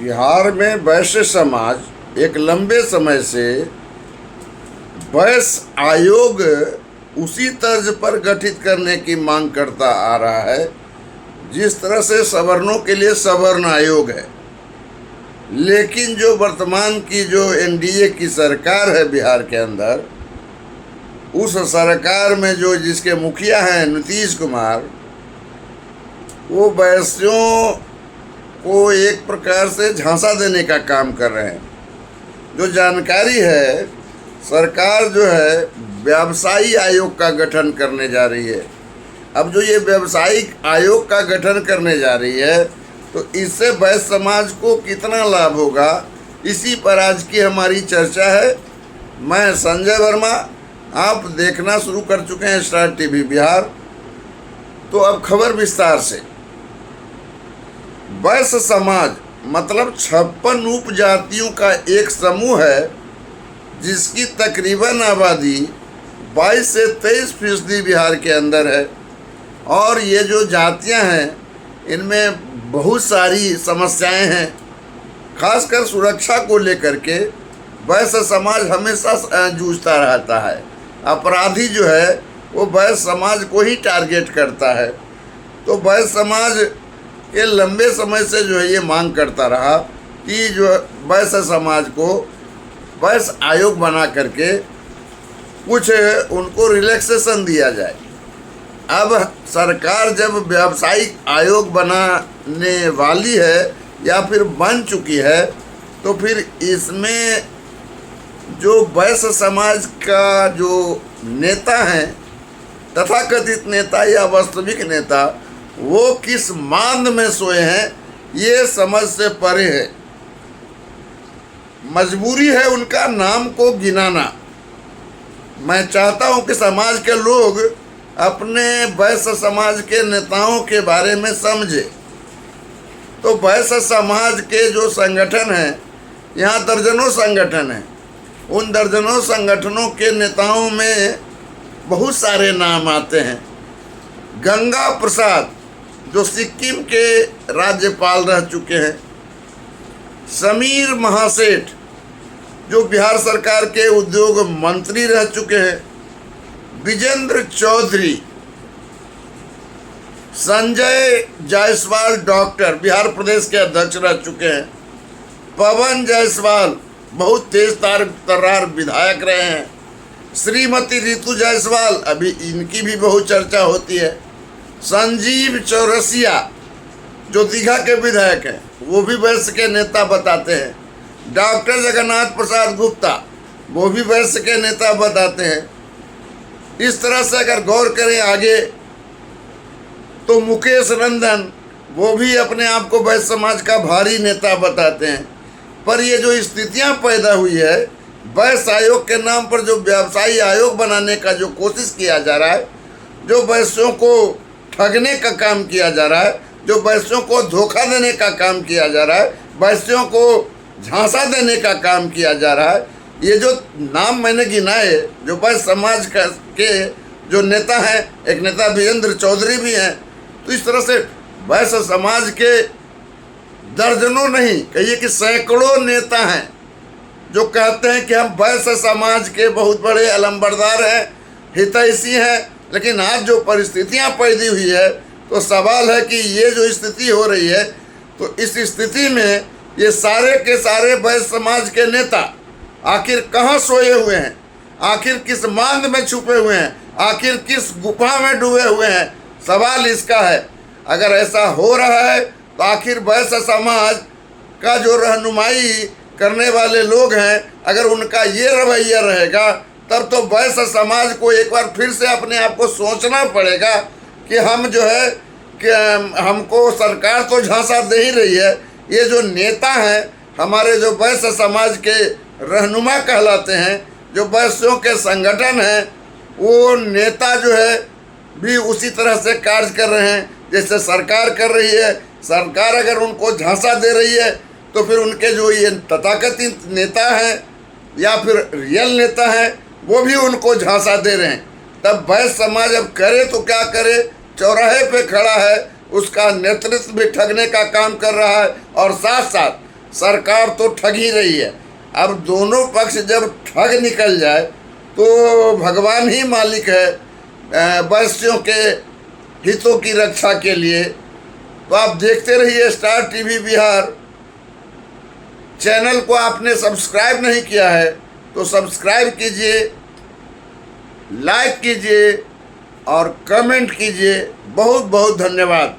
बिहार में वैश्य समाज एक लंबे समय से वैश्य आयोग उसी तर्ज पर गठित करने की मांग करता आ रहा है जिस तरह से सवर्णों के लिए सवर्ण आयोग है। लेकिन जो वर्तमान की जो एनडीए की सरकार है बिहार के अंदर, उस सरकार में जो जिसके मुखिया हैं नीतीश कुमार, वो वैश्यों को एक प्रकार से झांसा देने का काम कर रहे हैं। जो जानकारी है, सरकार जो है व्यवसायी आयोग का गठन करने जा रही है। अब जो ये व्यवसायिक आयोग का गठन करने जा रही है, तो इससे वैश्य समाज को कितना लाभ होगा, इसी पर आज की हमारी चर्चा है। मैं संजय वर्मा, आप देखना शुरू कर चुके हैं स्टार टीवी बिहार। तो अब खबर विस्तार से। वैश्य समाज मतलब 56 उपजातियों का एक समूह है जिसकी तकरीबन आबादी 22 से 23% बिहार के अंदर है। और ये जो जातियां हैं, इनमें बहुत सारी समस्याएं हैं। खासकर सुरक्षा को लेकर के वैश्य समाज हमेशा जूझता रहता है। अपराधी जो है वो वैश्य समाज को ही टारगेट करता है। तो वैश्य समाज के लंबे समय से जो है ये मांग करता रहा कि जो वैश्य समाज को वैश्य आयोग बना करके कुछ उनको रिलैक्सेशन दिया जाए। अब सरकार जब व्यावसायिक आयोग बनाने वाली है या फिर बन चुकी है, तो फिर इसमें जो वैश्य समाज का जो नेता हैं, तथाकथित नेता या वास्तविक नेता, वो किस मांद में सोए हैं, ये समझ से परे है। मजबूरी है उनका नाम को गिनाना। मैं चाहता हूं कि समाज के लोग अपने वैश्य समाज के नेताओं के बारे में समझे। तो वैश्य समाज के जो संगठन हैं, यहाँ दर्जनों संगठन हैं। उन दर्जनों संगठनों के नेताओं में बहुत सारे नाम आते हैं। गंगा प्रसाद जो सिक्किम के राज्यपाल रह चुके हैं, समीर महासेठ जो बिहार सरकार के उद्योग मंत्री रह चुके हैं, विजेंद्र चौधरी, संजय जायसवाल डॉक्टर बिहार प्रदेश के अध्यक्ष रह चुके हैं, पवन जायसवाल बहुत तेज तर्रार विधायक रहे हैं, श्रीमती ऋतु जायसवाल अभी इनकी भी बहुत चर्चा होती है, संजीव चौरसिया जो दीघा के विधायक हैं, वो भी वैश्य के नेता बताते हैं, डॉक्टर जगन्नाथ प्रसाद गुप्ता वो भी वैश्य के नेता बताते हैं। इस तरह से अगर गौर करें आगे, तो मुकेश नंदन वो भी अपने आप को वैश्य समाज का भारी नेता बताते हैं। पर ये जो स्थितियां पैदा हुई है, वैश्य आयोग के नाम पर जो व्यवसायी आयोग बनाने का जो कोशिश किया जा रहा है, जो वैश्यों को ठगने का काम किया जा रहा है, जो वैश्यों को धोखा देने का काम किया जा रहा है, वैश्यों को झांसा देने का काम किया जा रहा है, ये जो नाम मैंने गिनाए, जो वैश्य समाज के जो नेता हैं, एक नेता विजेंद्र चौधरी भी हैं। तो इस तरह से वैश्य समाज के दर्जनों नहीं कहिए कि सैकड़ों नेता हैं जो कहते हैं कि हम वैश्य समाज के बहुत बड़े अलंबरदार हैं, हितैषी हैं। लेकिन आज जो परिस्थितियां पैदा हुई है, तो सवाल है कि ये जो स्थिति हो रही है, तो इस स्थिति में ये सारे के सारे वैश्य समाज के नेता आखिर कहाँ सोए हुए हैं, आखिर किस मांद में छुपे हुए हैं, आखिर किस गुफा में डूबे हुए हैं, सवाल इसका है। अगर ऐसा हो रहा है, तो आखिर वैश्य समाज का जो रहनुमाई करने वाले लोग हैं, अगर उनका ये रवैया रहेगा, तब तो वैश्य समाज को एक बार फिर से अपने आप को सोचना पड़ेगा कि हम जो है कि हमको सरकार तो झांसा दे ही रही है, ये जो नेता हैं हमारे, जो वैश्य समाज के रहनुमा कहलाते हैं, जो वैश्यों के संगठन हैं, वो नेता जो है भी उसी तरह से कार्य कर रहे हैं जैसे सरकार कर रही है। सरकार अगर उनको झांसा दे रही है, तो फिर उनके जो ये तथाकथित नेता हैं या फिर रियल नेता हैं, वो भी उनको झांसा दे रहे हैं। तब वैश्य समाज अब करे तो क्या करे, चौराहे पे खड़ा है, उसका नेतृत्व भी ठगने का काम कर रहा है और साथ साथ सरकार तो ठग ही रही है। अब दोनों पक्ष जब ठग निकल जाए तो भगवान ही मालिक है वैश्यों के हितों की रक्षा के लिए। तो आप देखते रहिए स्टार टीवी बिहार। चैनल को आपने सब्सक्राइब नहीं किया है तो सब्सक्राइब कीजिए, लाइक कीजिए और कमेंट कीजिए। बहुत बहुत धन्यवाद।